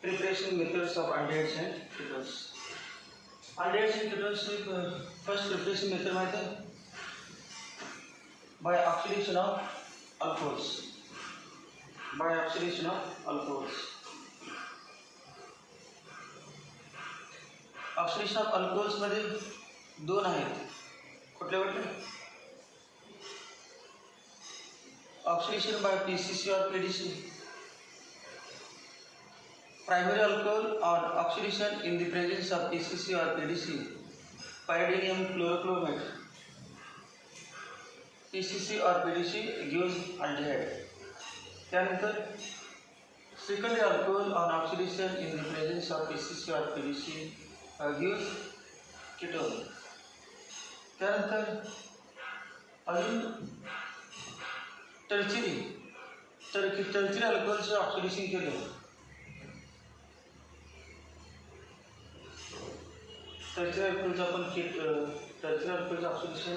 Preparation methods of aldehydes and ketones. Aldehydes and ketones first preparation method माहिती आहे? By oxidation of alcohols. By oxidation of alcohols. Oxidation of alcohols मध्ये दोन आहेत. कुठले कुठले? Oxidation bye PCC और PDC. Primary alcohol or oxidation in the presence of PCC or PDC, pyridinium chlorochromate. PCC or PDC gives aldehyde. त्यानंतर secondary alcohol on oxidation in the presence of PCC or PDC gives ketone. त्यानंतर अजून tertiary अल्कोहोलचं oxidation केलं. Tertiary अल्कोहोलचं आपण tertiary अल्कोहोलचं oxidation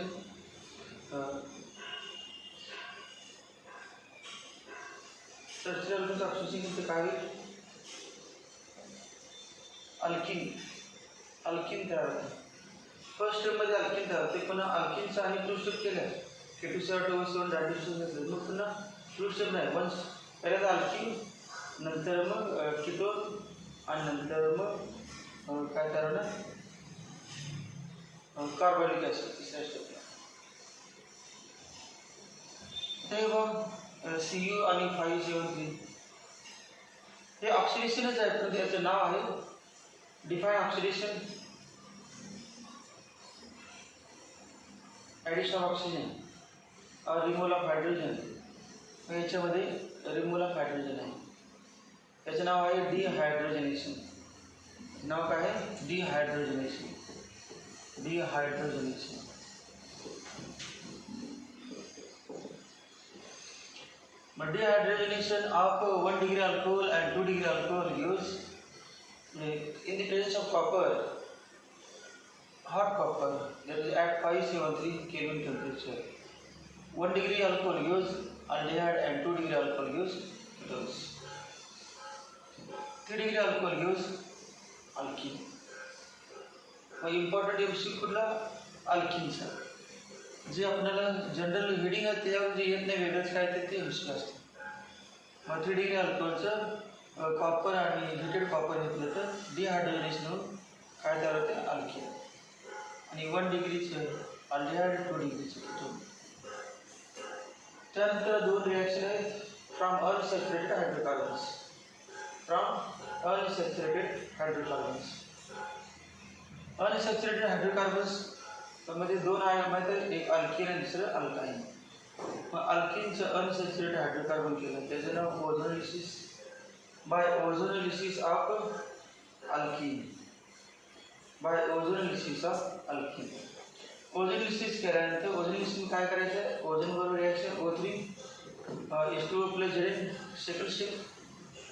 tertiary अल्कोहोलचं oxidation काय होईल? Alkene तयार होते. First स्टेपमध्ये अल्किन तयार होते, पण अल्किनचं आणि टू स्टेप केलं K2CR2O7 डायड्युसेशन घेतलं. मग पुन्हा टू स्टेप नाही, पण पहिल्यांदा अल्किन, नंतर मग कीटोन आणि नंतर मग काय तयार होणार? कार्बोनिक ॲसिड तिसऱ्या स्टेपला. ते बघ CU आणि 573 हे ऑक्सिडेशनच आहे, पण त्याचं नाव आहे define oxidation. Addition of oxygen और रिमूव्हल ऑफ हायड्रोजन. याच्यामध्ये रिमूव्हल ऑफ हायड्रोजन आहे. त्याचं नाव आहे डिहायड्रोजनेशन. नाव काय आहे? Dehydrogenation. Dehydrogenation. But dehydrogenation of 1 degree alcohol and 2 degree alcohol gives in the presence of copper, hot copper, that is at 573 Kelvin temperature. 1 degree alcohol gives aldehyde and 2 degree alcohol gives ketones. 3 degree alcohol gives alkene. मग important MC कुठला? अल्किनचा. जे आपल्याला general heading आहे त्याच्यावर जे येत नाही वेगळंच काय ते एमसी असतं. मग 3 डिग्री अल्कोहोलचं कॉपर आणि हिटेड कॉपर घेतलं तर डिहायड्रोजनेशन होऊन काय तयार होते? अल्किन. आणि 1 डिग्रीचं अल्डिहाइड, 2 डिग्रीचं कीटोन. त्यानंतर दोन रिॲक्शन आहेत from unsaturated hydrocarbons. Unsaturated hydrocarbons मध्ये दोन आहे माहिती आहे, एक अल्किन आणि दुसरं अल्काइन. मग अल्किनचं अनसॅच्युरेटेड हायड्रोकार्बन केलं, त्याचं नाव ozonolysis. By ozonolysis of alkene. By ozonolysis of alkene. Ozonolysis केल्यानंतर ओझोनोलिसिस काय करायचं? ओझोन बरोबर reaction O3 H2O plus Zn. Second step.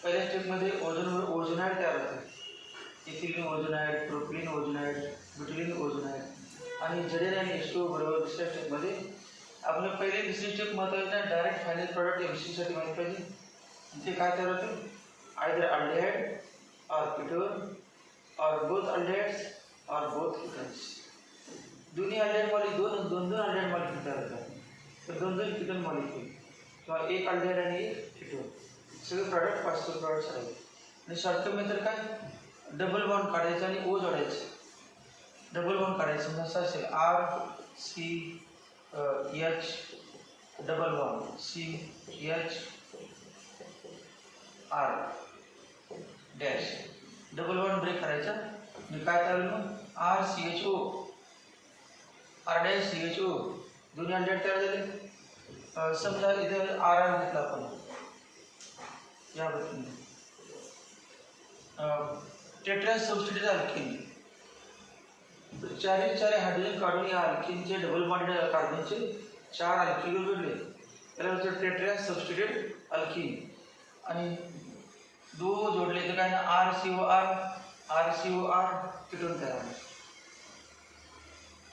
पहिल्या स्टेपमध्ये ओझोनवर ओझोनाइड तयार होते. Ethylene ozonide, propylene ozonide, butylene ozonide. आणि Zn आणि H2O बरोबर दुसऱ्या स्टेपमध्ये. आपलं पहिले दुसरी स्टेप महत्त्वाची नाही, डायरेक्ट फायनल प्रॉडक्ट एमसीसाठी माहिती पाहिजे. ते काय तयार होते? आयदर अल्डेहाइड और कीटोन और बोथ अल्डेहाइड्स और बोथ कीटोन्स. दोन्ही अल्डेहाइड मॉलिक्यूल दोन अल्डेहाइड मॉलिक्यूल तयार होतात, तर दोन कीटोन मॉलिक्यूल किंवा एक अल्डेहाइड आणि एक कीटोन. सगळे प्रॉडक्ट पॉसिबल प्रॉडक्ट्स आहेत. आणि शॉर्टकट मेथड काय? डबल बॉन्ड काढायचं आणि ओ जोडायचं. डबल बॉन्ड काढायचं म्हणजे असं असेल RCH double bond CHR dash. Double bond break करायचा आणि काय करायला मग RCHO R डॅश CHO दोन्ही अल्डेहाइड तयार झाले. समजा इथे RR घेतला आपण या पद्धतीने. Tetra substitute alkene. चारी हायड्रोजन काढून या अल्किनचे डबल बॉन्ड कार्बनचे 4 अल्किल जोडले, त्याला म्हणतात टेट्रा सबस्टिट्यूट अल्किन. आणि दो जोडले तर काय ना RCOR कीटोन तयार होईल.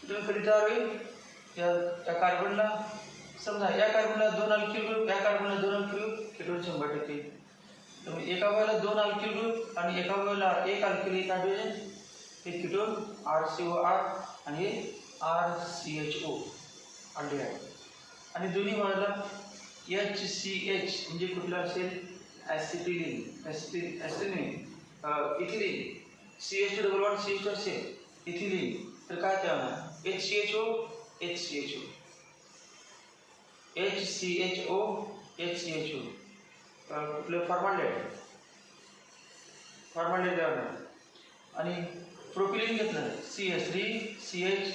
कीटोन कधी तयार होईल? त्या कार्बनला समजा या कार्बनला 2 अल्किल ग्रुप, या कार्बनला 2 अल्किल ग्रुप, कीटोन 100% तर एका वेळेला 2 अल्किल ग्रुप आणि एका वेळेला एक अल्किल एक हायड्रोजन, हे कीटोन RCOR आणि हे RCHO अल्डिहाइड. आणि दोन्ही वेळेला HCH म्हणजे कुठलं असेल ॲसिटिलीन ethylene. CH2 double bond CH2 असेल इथिलीन, तर काय ते होणार HCHO कुठलं फॉर्माल्डिहाइड काय होणार. आणि प्रोपिलिन घेतलं CH3CH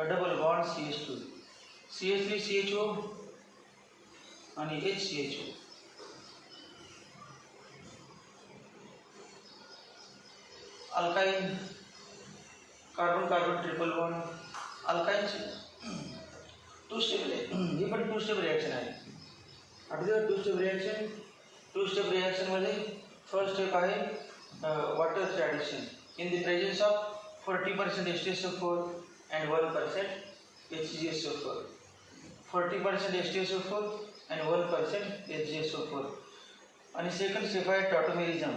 double bond CH2 CH3CHO आणि HCHO. Alkyne carbon carbon triple bond. अल्काइनची 2 स्टेप ही पण 2 स्टेप रिॲक्शन आहे. आठवतं 2 स्टेप रिॲक्शन. 2 स्टेप रिॲक्शनमध्ये फर्स्ट स्टेप आहे वॉटरचे addition in the presence of 40% H2SO4 and 1% HgSO4. 40% H2SO4 and 1% HgSO4. आणि सेकंड स्टेप आहे टॉटोमेरिझम.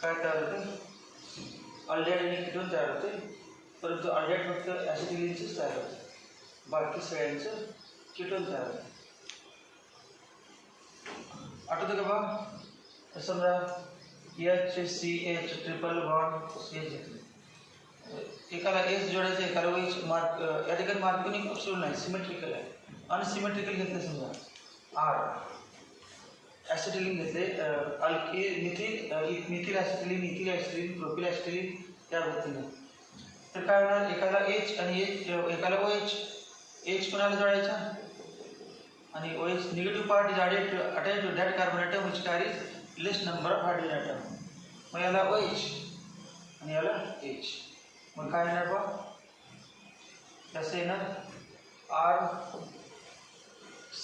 काय तयार होतं अल्डिहाइड आणि कीटोन तयार होते, परंतु अल्डिहाइड फक्त ॲसिटिलीनचंच तयार होतं, बाकी सगळ्यांचं कीटोन तयार होतं. आठवतं का बा. समजा HCH ट्रिपल बॉन्ड CH घेतले, एकाला S जोडायचं एकाला OH. मार्क या ठिकाणी मार्किंग ऑप्शनल नाही, सिमेट्रिकल आहे. अनसिमेट्रिकल घेतलं समजा R ॲसिटिलीन घेतले मिथिल ॲसिटिलीन प्रोपिल ॲसिटिलीन त्या पद्धतीने, तर काय होणार एकाला H आणि एकाला OH. H कोणाला जोडायचा आणि OH negative part is attach to that carbon atom which carries less number of hydrogen atom. मग याला OH आणि याला H. मग काय येणार बा कसं येणार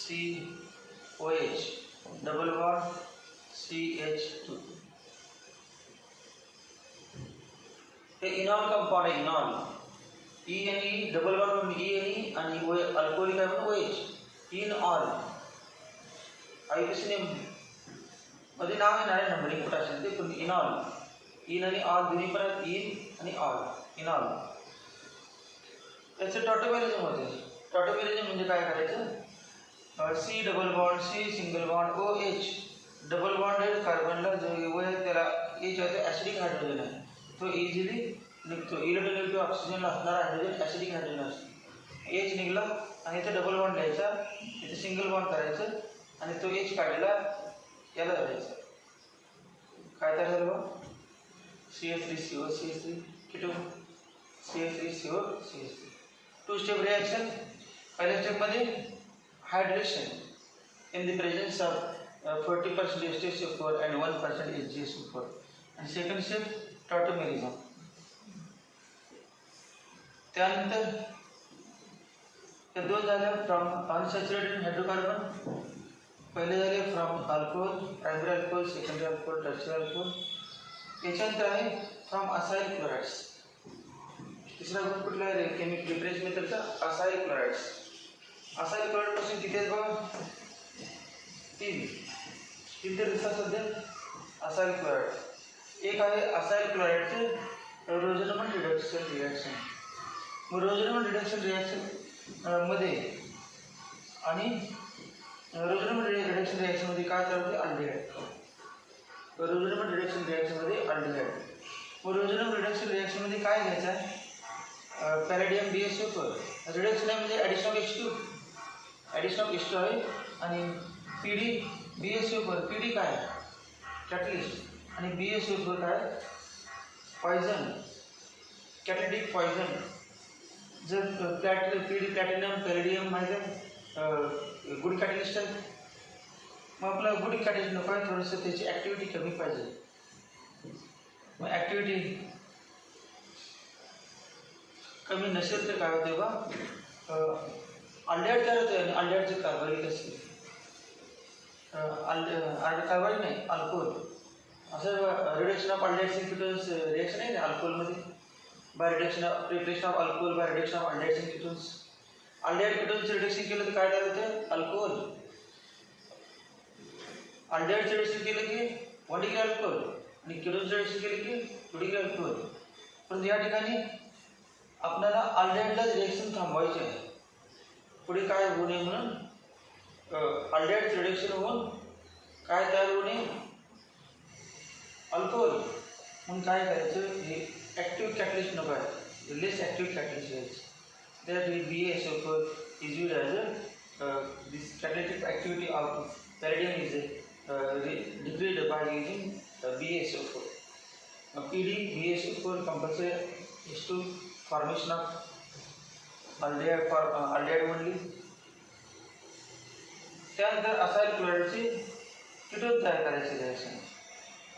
RCOH डबल बॉन्ड CH2. हे इनॉल कंपाउंड आहे. इनॉल E आणि E डबल बॉन्ड E आणि अल्कोहोलिक आहे म्हणून OH. इनऑल IUPAC नेम मध्ये नाव येणार आहे, नंबरिंग कुठं असेल ते, पण इनऑल इन आणि ऑल दोन्ही पण इन आणि ऑल इनऑल. त्याचं टॉटोमेरिझम होते. टॉटोमेरिझम म्हणजे काय करायचं C double bond C single bond OH double bond कार्बनला जो आहे त्याला H होते ॲसिडिक हायड्रोजन आहे, तो इझिली निघतो. इलेक्ट्रोनेगेटिव्ह ऑक्सिजनला असणारा हायड्रोजन ॲसिडिक हायड्रोजन असतो. H निघला आणि इथे डबल बॉन्ड द्यायचा, इथे सिंगल बॉन्ड करायचं आणि तो H काढलेला याला धरायचा. काय तयार झालं बा CH3CO CH3 ketone CH3CO CH3. 2 step reaction. पहिल्या स्टेपमध्ये hydration in the presence of 40% H2SO4 and 1% HgSO4. आणि सेकंड स्टेप टॉटोमेरिझम. त्यानंतर त्या 2 झाल्या फ्रॉम अनसॅच्युरेटेड हायड्रोकार्बन. पहिले झाले from alcohol, primary alcohol, secondary alcohol, tertiary alcohol. त्याच्यानंतर आहे फ्रॉम असाइल क्लोराइड्स. तिसरा ग्रुप कुठला आहे केमिक डिफरन्स मेथडचा असाइल क्लोराइड्स. असाइल क्लोराइड पासून किती आहेत बघा 3 ते दिसतात सध्या असाइल क्लोराइड. एक आहे असाइल क्लोराइडचं रोझेनमन रिडक्शन रिॲक्शन. मग रोझेनमन रिडक्शन रिॲक्शन मध्ये आणि रोझेनमन रिडक्शन रिॲक्शनमध्ये काय तयार होते अल्डिहाइड. रोझेनमन रिडक्शन रिॲक्शनमध्ये अल्डिहाइड. मग रोझेनमन रिडक्शन रिॲक्शनमध्ये काय घ्यायचं आहे पॅलेडियम BSO4 रिडक्शन आहे म्हणजे ॲडिशन ऑफ H2 आहे. आणि PD BSO4 PD काय कॅटलिस्ट आणि BSO4 काय पॉयझन कॅटलिटिक पॉयझन. जर PD प्लॅटिनम पॅलेडियम माहिती आहे गुड कॅटलिस्ट आहे. मग आपला गुड कॅटलिस्ट नको आहे, थोडंसं त्याची ॲक्टिव्हिटी कमी पाहिजे. मग ॲक्टिव्हिटी कमी नसेल तर काय होते बा अल्डिहाइड तयार होते आणि अल्डिहाइडचे कार्बनिक असेल कार्बनिक नाही अल्कोहोल. असं reduction of aldehydes ketones reaction आहे ना अल्कोहोलमध्ये by reduction of preparation of alcohol by reduction of aldehydes ketones. Aldehyde कीटोनचं रिडक्शन केलं तर काय तयार होतं? अल्कोहोल. अल्डिहाइडचं रिडक्शन केलं की 1 डिग्री अल्कोहोल आणि कीटोनचं रिडक्शन केलं की 2 डिग्री अल्कोहोल. पण या ठिकाणी आपल्याला अल्डिहाइडला रिएक्शन थांबवायचे आहे. पुढे काय होऊ नये म्हणून अल्डिहाइडचं रिडक्शन होऊन काय तयार होऊ नये? अल्कोहोल. म्हणून काय करायचं? हे ॲक्टिव्ह कॅटलिस्ट नको आहे, लेस ॲक्टिव्ह कॅटलिस्ट घ्यायचं. That will BaSO4 is used as this catalytic activity of palladium is degraded by using BaSO4. Now PD BaSO4 compulsory is to formation of aldehyde for aldehyde only. त्यानंतर acyl क्लोराइडची ketone तयार करायची reaction.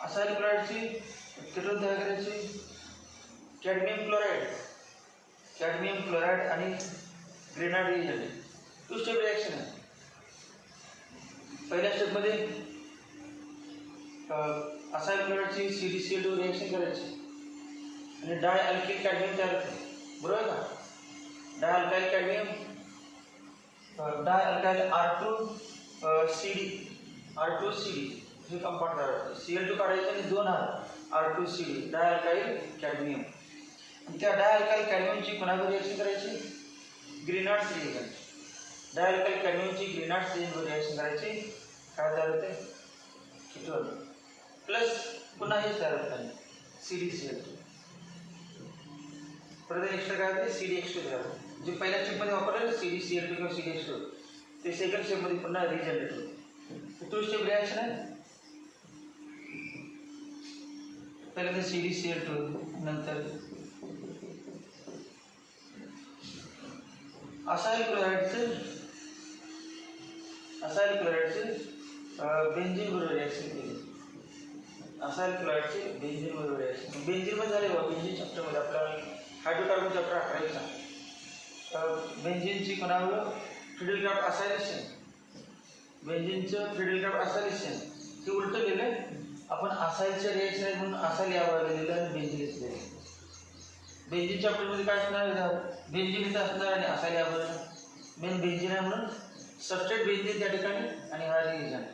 Acyl क्लोराइडची ketone तयार करायची cadmium chloride आणि ग्रेनाइड reagent. 2 step reaction आहे. पहिल्या स्टेपमध्ये acyl क्लोराइडची CdCl2 reaction करायची आणि डाय अल्किल कॅडमियम तयार होते. बरोबर आहे का? डाय अल्काइल कॅडमियम डाय अल्काइल R2CD हे कंपाऊंड तयार होते. Cl2 काढायचं आणि 2 R2CD डाय अल्काइल कॅडमियम. आणि त्या डाय अल्काइल कॅडमियमची कोणावर रिएक्शन करायची? ग्रेनाइड रिएजंट. डाय अल्काइल कॅडमियमची ग्रेनाइड रिएजंटवर रिएक्शन करायची. काय तयार होते? कीटोन प्लस पुन्हा हे तयार होते CdCl2. परत एक्स्ट्रा काय होते? CdX2 तयार होते. जे पहिल्या स्टेपमध्ये वापरलेलं CdCl2 किंवा CdX2 ते सेकंड स्टेपमध्ये पुन्हा रिजनरेट होते. 2 स्टेप रिएक्शन आहे. पहिल्यांदा CdCl2 नंतर असाइल क्लोराइडचं बेंझिन बरोबर रिएक्शन केली. असाइल क्लोराइडचे बेंझिन बरोबर रिएक्शन. बेंझिन मध्ये झाले बघा. बेंझिन चॅप्टरमध्ये आपल्याला हायड्रोकार्बन चॅप्टर 11 बेंझिनची कोणावर फ्रिडल क्राफ्ट असायलेशन. बेंझिनचं फ्रिडल क्राफ्ट असायलेशन हे उलटं लिहिलं. आपण असाइलचं रिएक्शन आहे म्हणून असाइल यावर लिहिलं आणि बेंझिन लिहिलं. बेंझिन चॅप्टरमध्ये काय असणार? बेंझिन इथं असणार आणि असाइल यावर. मेन बेंझिन आहे म्हणून सबस्ट्रेट बेंझिन त्या ठिकाणी आणि हा रिएजंट.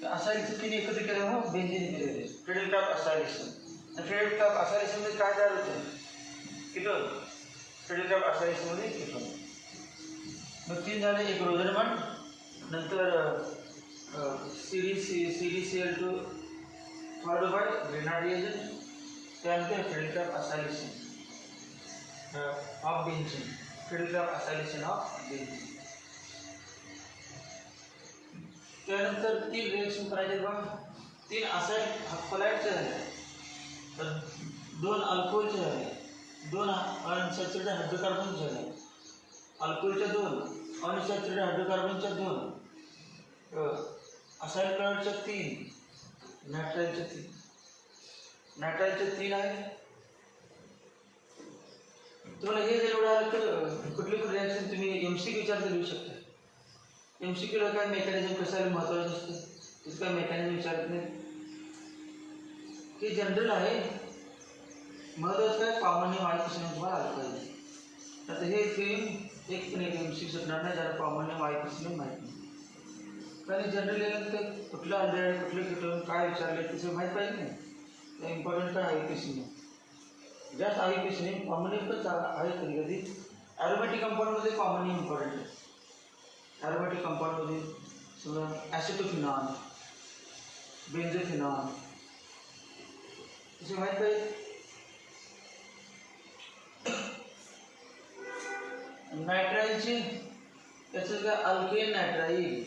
असाइलचं 3 एकत्र केल्यामुळे बेंझिन केलेले फ्रिडल क्राफ्ट असायलेशन. आणि फ्रिडल क्राफ्ट असायलेशनमध्ये काय तयार होतं? कीटोन. फ्रिडल क्राफ्ट असायलेशनमध्ये कीटोन. मग 3 झाले. एक रोझनमंड नंतर CdCl2 followed by Grignard reagent. त्यानंतर Friedel Craft acylation of benzene. Friedel Craft acylation of benzene. त्यानंतर 3 रिएक्शन करायचे बघा. 3 असाइल कोलाइडचे झाले, 2 अल्कोहोलचे झाले, 2 अनसॅच्युरेटेड हायड्रोकार्बनचे झाले. अल्कोहोलच्या 2, अनसॅच्युरेटेड हायड्रोकार्बनच्या 2, असाइल क्लोराइडच्या 3, नायट्राइलच्या 3. नायट्राइलच्या 3 आहे. तुम्हाला हे जर एवढं आलं तर कुठली पण रिॲक्शन तुम्ही MCQ विचारता लिहू शकता. MCQला काय मेकॅनिझम कशाला महत्त्वाचं असतं त्याचं काय मेकॅनिझम विचारत नाही. हे जनरल आहे. महत्त्वाचं काय कॉमनली माहिती असणं तुम्हाला आलं पाहिजे. आता हे फिल्म एक पण एक MCQ सुटणार नाही ज्याला कॉमनली माहिती असणं माहीत नाही. कारण जनरल तर कुठलं अल्डिहाइड कुठलं कीटोन काय विचारले त्याचं माहीत पाहिजे नाही. इम्पॉर्टंट काय IUPAC नाही. जास्त IUPAC नाही. कॉमन एकच आहे कधी कधी. ॲरोमॅटिक कंपाऊंडमध्ये कॉमनली इम्पॉर्टंट आहे. ॲरोमॅटिक कंपाऊंडमध्ये समजा ॲसिटोफिनॉल, बेन्झोफिनॉल तसे माहीत पाहिजे. नायट्राइलची त्याचं काय alkane nitrile,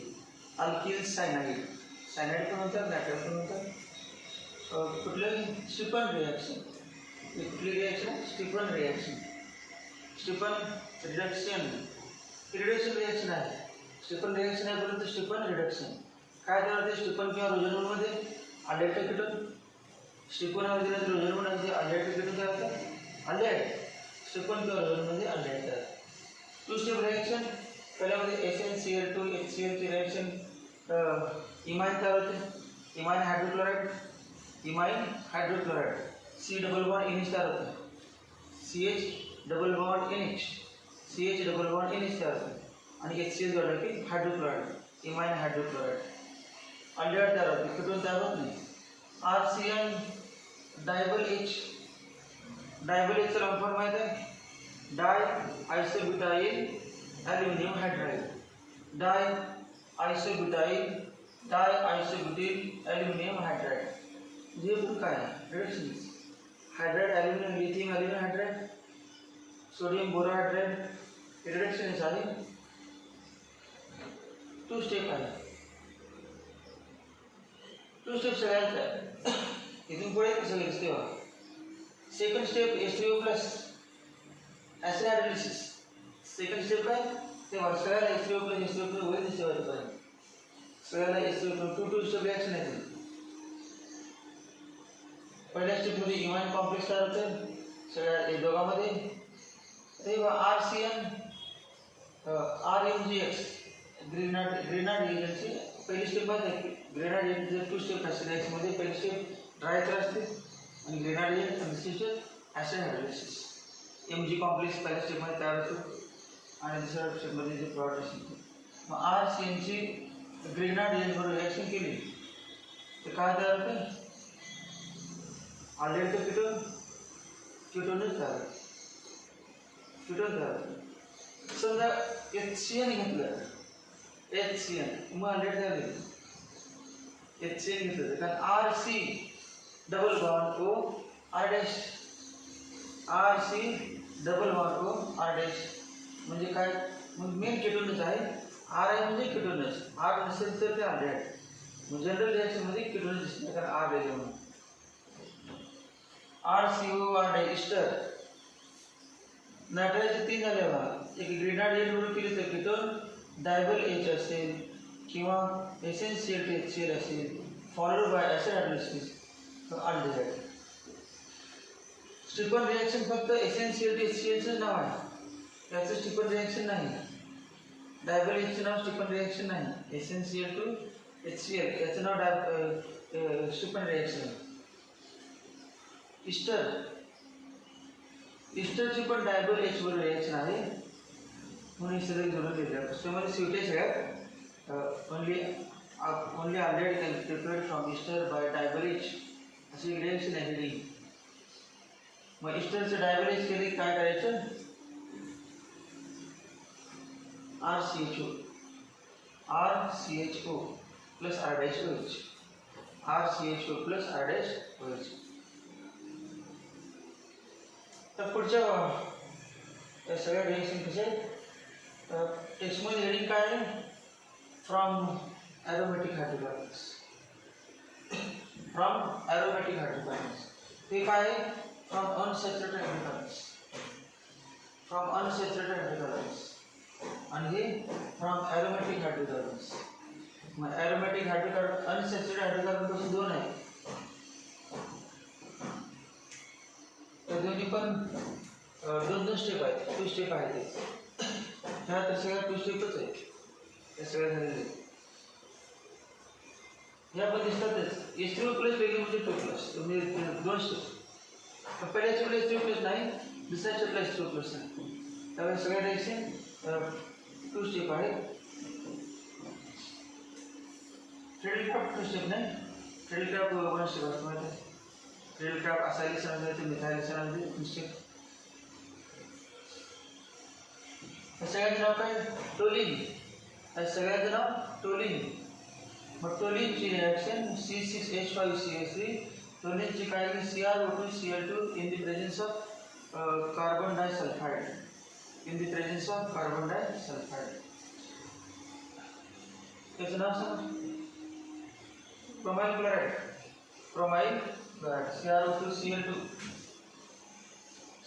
alkyl cyanide. Cyanide पण म्हणतात, नायट्राइल पण म्हणतात. कुठलं? Stephen reaction. कुठली reaction? Stephen reaction. Stephen reduction. Reduction reaction आहे. स्टिफन रिॲक्शन आहे परंतु स्टिफन रिडक्शन काय तयार होते? स्टिफन किंवा रोझनमनमध्ये अल्डिहाइड कीटोन. स्टिफन मध्ये रोझनमनमध्ये अल्डिहाइड कीटोन तयार होतं. अल्डिहाइड स्टिफन किंवा रोझनमनमध्ये अल्डिहाइड तयार. 2 स्टेप रिॲक्शन. पहिल्यामध्ये SnCl2 HCl ची रिॲक्शन इमाइन तयार होते. Imine hydrochloride, imine hydrochloride. C double bond NH तयार होतं. CH double bond NH. CH double bond NH तयार होतो आणि HCl जोडला की हायड्रोक्लोराईड इमाइन हायड्रोक्लोराईड अल्डिहाइड तयार होते कीटोन तयार होत नाही RCN डायबल H चा लॉन्ग फॉर्म माहिती आहे diisobutyl aluminium hydride diisobutyl aluminium hydride जे पण काय reduction hydride aluminium lithium aluminium hydride sodium borohydride reduction आहे 2 स्टेप आहे 2 स्टेप सगळ्यात इथून पुढे सगळे दिसते बघा second step H3O plus acid hydrolysis second step काय ते सगळ्याला H3O प्लस वगैरे दिसते बघा सगळ्याला H3O 2 स्टेप रिॲक्शन आहे पहिल्या स्टेपमध्ये इमाइन कॉम्प्लेक्स तयार होते सगळ्या एक दोघांमध्ये ते RCN RMGX ग्रेनाड रिएजनची पहिली स्टेप आहे ग्रेनाड रिएजन 2 स्टेप असते त्यामध्ये पहिली स्टेप ड्राय तर असते आणि ग्रेनाड रिएजन आणि दुसरी step acid hydrolysis MG complex पहिल्या स्टेपमध्ये तयार होतो आणि दुसऱ्या स्टेपमध्ये जे प्रॉडक्ट असते मग RCNची ग्रेनाड रिएजनबरोबर रिॲक्शन केली तर काय तयार होते ऑलरेडी तो कीटोनच तयार होतो समजा HCN घेतलं HCN मग ऑलरेडी तयार होईल HCN घेतलं कारण RC double bond O R dash RC double bond O R dash म्हणजे काय मग मेन कीटोनच आहे R आहे म्हणजे कीटोनच R नसेल तर ते ऑलरेडी मग जनरल रिॲक्शनमध्ये कीटोनच दिसते कारण R आहे म्हणून RCO R डायस्टर नायट्रोजनचे 3 झाले बघा एक ग्रेनाड रिएजन केली तर कीटोन डायबल H असेल किंवा एसेन्शियल HCl असेल followed by acid hydrolysis aldehyde Stephen reaction फक्त एसेन्शियल HClचं नाव आहे त्याचं स्टिफन रिॲक्शन नाही डायबल Hचं नाव स्टिफन रिॲक्शन नाही एसेन्शियल टू HCl याचं नाव स्टिफन रिॲक्शन आहे ईस्टरची पण डायबल H वर रिॲक्शन आहे म्हणून हे सगळे जोडून देतात पुस्तकामध्ये शेवटी सगळ्यात only already prepared from ester by DIBAL H अशी रिॲक्शन आहे ही मग ईस्टरचं डायबल H केले काय करायचं RCHO plus R dash OH RCHO plus R dash OH तर पुढच्या सगळ्या रिॲक्शन कसे टेक्स्टमध्ये हेडिंग काय आहे फ्रॉम ॲरोमॅटिक हायड्रोकार्बन्स ते काय आहे फ्रॉम अनसॅच्युरेटेड हायड्रोकार्बन्स आणि हे फ्रॉम ॲरोमॅटिक हायड्रोकार्बन्स मग ॲरोमॅटिक हायड्रोकार्बन अनसॅच्युरेटेड हायड्रोकार्बनपासून 2 आहे तर दोन्ही पण 2 स्टेप आहेत 2 स्टेप आहेत ह्या तर सगळ्या 2 स्टेपच आहेत त्या सगळ्या झालेल्या ह्या पण दिसतातच H3O प्लस वेगळी म्हणजे 2 प्लस म्हणजे 2 स्टेप पहिल्या स्टेपला H3O प्लस नाही दुसऱ्या स्टेपला H3O प्लस नाही त्यामुळे सगळ्या रिॲक्शन 2 स्टेप आहेत ट्रेडलक्रॅफ्ट 2 स्टेप नाही ट्रेडलक्रॅफ्ट 1 स्टेप असतो माहिती आहे ट्रेडलक्रॅफ्ट असायलिसन ते मिथायलिसन 2 स्टेप सगळ्याचं नाव काय टोलिन सगळ्याचं नाव टोलिन मग टोलिनची रिॲक्शन C6H5CH3 टोलिनची काय CrO2Cl2 in the presence of carbon disulphide त्याचं नाव सांग प्रोमाइल क्लोराइड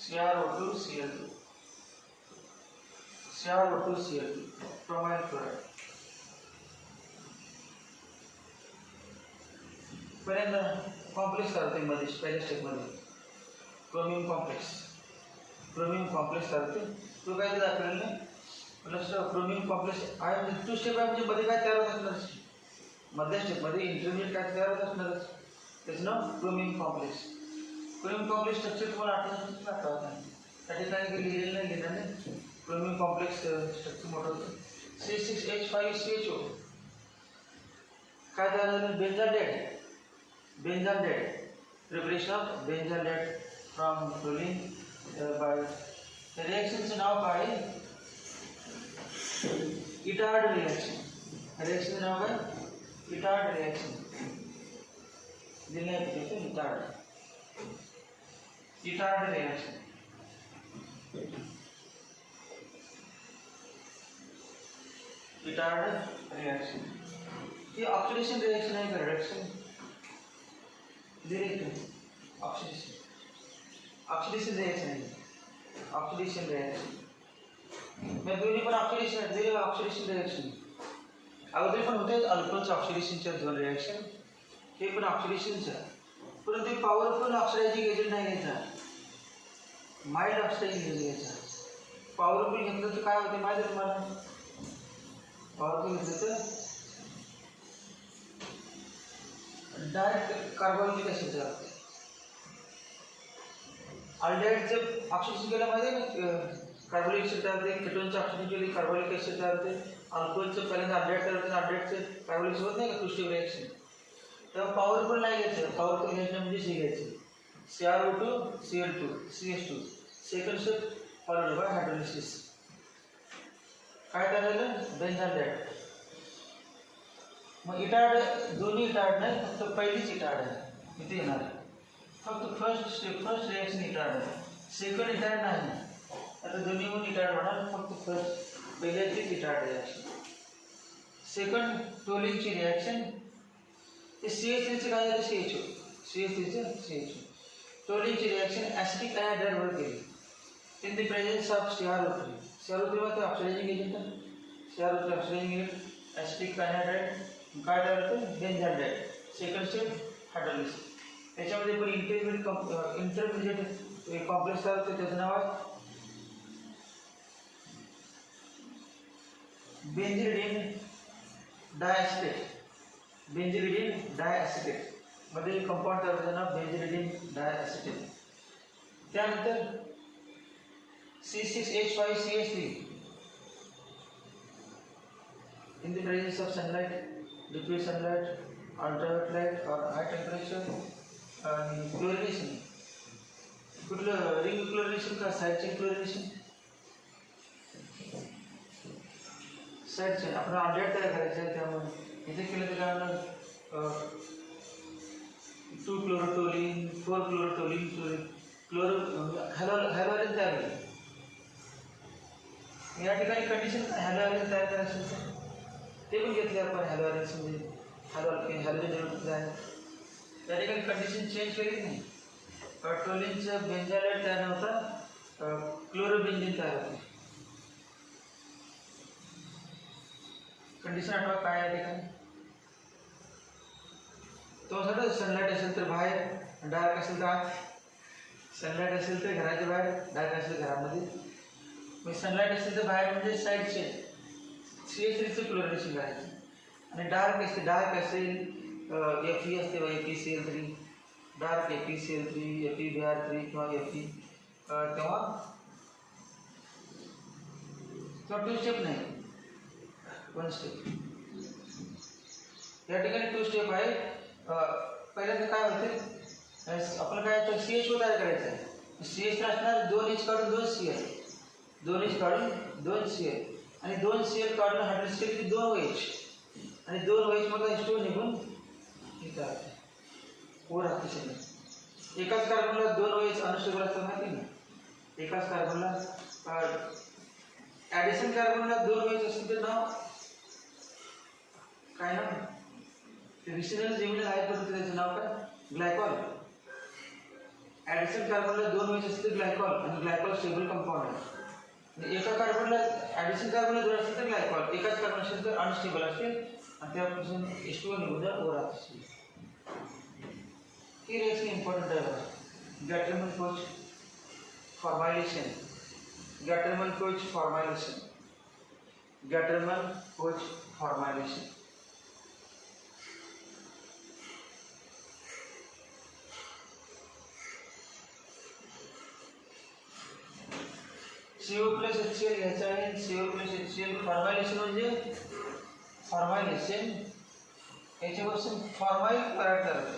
CrO2Cl2 प्रोमाइल क्लोराइड पहिल्यांदा कॉम्प्लेक्स करते मध्ये पहिल्या स्टेपमध्ये क्रोमियम कॉम्प्लेक्स करते तो काय ते दाखवलेलं नाही प्लस क्रोमियम कॉम्प्लेक्स आहे म्हणजे 2 स्टेप आहे म्हणजे मध्ये काय तयार होत असणार मधल्या स्टेपमध्ये इंटरमिडिएट काय तयार होत असणारच त्याचं नाव क्रोमियम कॉम्प्लेक्स स्ट्रक्चर तुम्हाला आठवत नाही त्या ठिकाणी लिहिलेलं नाही chromium complex structure मोठं होतं. C6H5CHO काय झालं? benzaldehyde preparation of benzaldehyde from toluene by the reactionचं नाव काय? Itard reaction. reaction नाव काय? Itard reaction. दिले आहे Itard reaction. Itard reaction. ये ऑक्सीडेशन रिएक्शन है का रिडक्शन डायरेक्ट ऑक्सीडेशन रिएक्शन है ऑक्सीडेशन रिएक्शन मैं दोन्ही पण ऑक्सीडेशन दिले ऑक्सीडेशन रिएक्शन अगोदर पण होते अल्कोहलचं ऑक्सिडेशनच्या दोन रिएक्शन हे पण ऑक्सिडेशनचं परंतु ते पॉवरफुल ऑक्सिडायझिंग एजंट नाही घ्यायचा माइल्ड ऑक्सिडायझिंग एजंट घ्यायचा पॉवरफुल घेतलं तर काय होते माहिती आहे तुम्हाला पॉवरफुल घेतलं तर डायरेक्ट कार्बोनिक ऍसिड तयार होते अल्डिहाइडचं ऑक्सिडेशन केलं माहिती आहे ना कार्बोनिक ऍसिड तयार होते केटोनचं ऑक्सिडेशन केली कार्बोनिक ऍसिड तयार होते अल्कोहलचं पहिल्यांदा अल्डिहाइड तयार होते अल्डिहाइडचं कार्बोनिक होत नाही का टू स्टेप रिएक्शन तेव्हा पॉवरफुल नाही घ्यायचं पॉवरफुल घ्यायचं म्हणजे हे घ्यायचं CrO2 Cl2 CH2 second step followed by hydrolysis काय झालेलं बेंझाल्डेहाइड मग इटार्ड दोन्ही इटार्ड नाही फक्त पहिलीच इटार्ड आहे इथे येणार आहे फक्त फर्स्ट रिएक्शन इटार्ड आहे सेकंड इटार्ड नाही आता दोन्ही पण इटार्ड होणार फक्त फर्स्ट पहिल्याचीच इटार्ड रिएक्शन सेकंड टोलिनची रिएक्शन ते CH3चं काय झालं CH3चं टोलिनची रिएक्शन ॲसिटिक अॅनाहाइड्राइडवर केली in the presence of CrO3 मध्ये oxidising agent CrO3 oxidising agent acetic anhydride काय तयार होतं बेंझाल्डेहाइड सेकंड स्टेप हायड्रोलिसिस त्याच्यामध्ये पण इंटरमिजिएट कॉम्प्लेक्स तयार होतं त्याचं नाव आहे बेंझिलिडिन डायॲसिटेट मध्ये कंपाऊंड तयार होतं नाव बेंझिलिडिन डायॲसिटेट त्यानंतर C6H5CH3 in the presence of sunlight, diffuse sunlight, ultraviolet light or high temperature and chlorination. कुठलं रिंग क्लोरिनेशन का side chain chlorination side chain आपण अल्डिहाइड तयार करायचं आहे त्यामुळे इथे केलं तर काय होणार 2 क्लोरोटोलिन 4 क्लोरोटोलिन हॅलोअरिन तयार होईल या ठिकाणी कंडिशन हॅलोअरिन तयार करायचं ते पण घेतले आपण हॅलोअरिन्स म्हणजे हॅलोजन आहे त्या ठिकाणी कंडिशन चेंज केली नाही टोलिनचं बेंझालाइड तयार होता क्लोरोबेंझिन तयार होते कंडिशन आठवा काय आहे ठिकाणी तो सगळं सनलाईट असेल तर बाहेर डार्क असेल तर आत सनलाईट असेल तर घराच्या बाहेर डार्क असेल घरामध्ये मग सनलाईट असेल तर बाहेर म्हणजे साईडचे CH3चं क्लोरिनेशन करायचं आणि डार्क असेल Fe असते FeCl3 डार्क FeCl3 FeBr3 किंवा Fe तेव्हा 2 स्टेप नाही 1 स्टेप या ठिकाणी 2 स्टेप आहे पहिल्यांदा काय होते आपण काय CH2 तयार करायचं आहे CH असणार 2H काढून 2Cl 2H काढून 2Cl आणि 2Cl काढून हायड्रोलिसिस केली की 2OH आणि 2OH मधला H2 निघून इथं वर राहते शिल्लक एकाच कार्बनला 2OH अनस्टेबल असतात माहिती ना एकाच कार्बनला ॲडिशन कार्बनला 2OH असेल तर नाव काय नाव रिसिनल जेमिनल आहे परंतु त्याचं नाव काय ग्लायकॉल ॲडिशन कार्बनला 2OH असेल तर ग्लायकॉल आणि ग्लायकॉल स्टेबल कंपाऊंड आहे एका कार्बनला ॲडिशन कार्बनला 2 असेल तर ग्लायकॉल एकाच कार्बन असेल तर अनस्टेबल असेल आणि त्यापासून H2 निघून जा वर राहते ही रिएक्शन इम्पॉर्टंट आहे गॅटरमन-कोच फॉर्मायलेशन CO प्लस HCl घ्यायचा आहे. CO प्लस HCl फॉर्मायलेशन म्हणजे फॉर्मायलेशन याच्यापासून फॉर्माइल क्लोराईड तयार होते.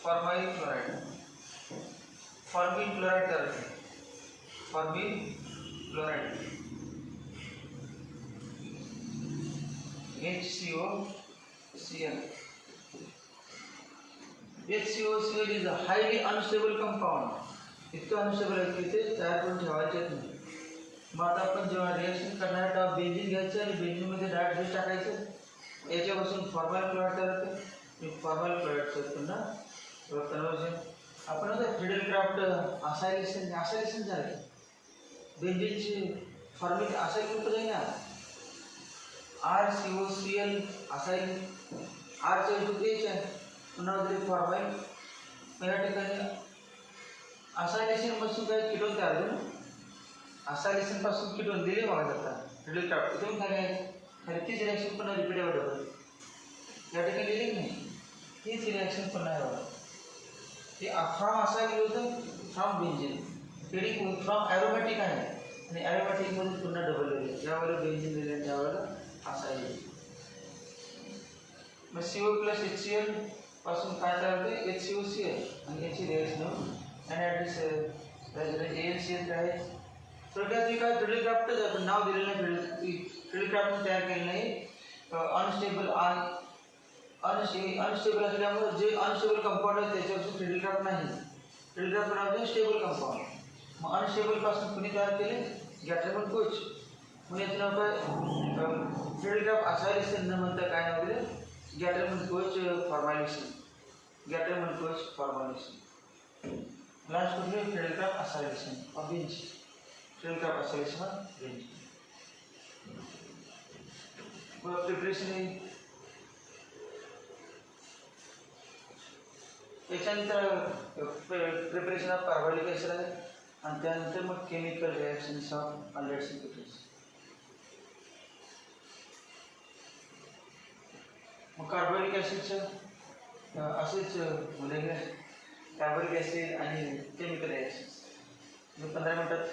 फॉर्माइल क्लोराईड फॉर्मिल क्लोराईड तयार होते. Formal chloride HCOCl. HCOCl is a highly unstable compound. इतकं अनस्टेबल आहे की ते तयार करून ठेवायचेच नाही. मग आता आपण जेव्हा रिएक्शन करणार तेव्हा बेंझिन घ्यायचं आणि बेंझिनमध्ये डायरेक्ट टाकायचं. याच्यापासून फॉर्माइल क्लोराईड तयार होते. फॉर्माइल क्लोराईडचं पुन्हा कन्वर्जन आपण आता फ्रिडलक्राफ्ट असायलेशन झाले. बेंझिनची फॉर्म्युला असाईल ग्रुप जाईल ना. RCOCl असाईल. आरच्या इथून एच आहे. पुन्हा फॉर्माइल या ठिकाणी असायलेशन पासून काही कीटोन तयार होते ना. असायलेशन पासून कीटोन दिले बघा जातात. फ्रिडलक्राफ्ट इथून खाली आहे. खाली तीच रिॲक्शन पुन्हा रिपीट आहे डबल. या ठिकाणी लिहिली नाही. हीच रिॲक्शन पुन्हा आहे बघा. ते फ्रॉम असाईल होतं फ्रॉम बेंझिन. पेडिंग फ्रॉम ॲरोमॅटिक आहे आणि ॲरोमॅटिकमध्ये पुन्हा डबल लिहिले. ज्यावेळेला बेंझिन लिहिले त्यावेळेला असाईल. मग CO प्लस HCl पासून काय तयार होते. HCOCl आणि याची रिॲक्शन AlCl आहे. थोडक्यात ही काय फ्रिडलक्राफ्टच आपण नाव दिलेलं नाही. फ्रिडलक्राफ्टने तयार केलं नाही. अनस्टेबल असल्यामुळे जे अनस्टेबल कंपाऊंड आहे त्याच्यापासून फ्रिडलक्राफ्ट नाही. फ्रिडलक्राफ्ट नाव स्टेबल कंपाऊंड. मग अनस्टेबल पासून कुणी तयार केले. गॅटरमन कोच. मग याचं नाव काय फ्रिडलक्राफ्ट असायलेशन न म्हणता काय नाव दिलं. Gattermann Koch formylation. Gattermann Koch formylation. Last कुठले Friedel Craft acylation of benz. Friedel Craft acylation of benz. मग प्रिपरेशन आहे. त्याच्यानंतर प्रिपरेशन ऑफ कार्बोनिक ॲसिड आहे आणि त्यानंतर मग chemical reactions of aldehyde synthesis. मग कार्बोनिक ॲसिडचं असेच मुले कार्बोनिक ॲसिड आणि केमिकल रिॲक्शन्स 15 मिनिटात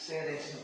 रिॲक्शन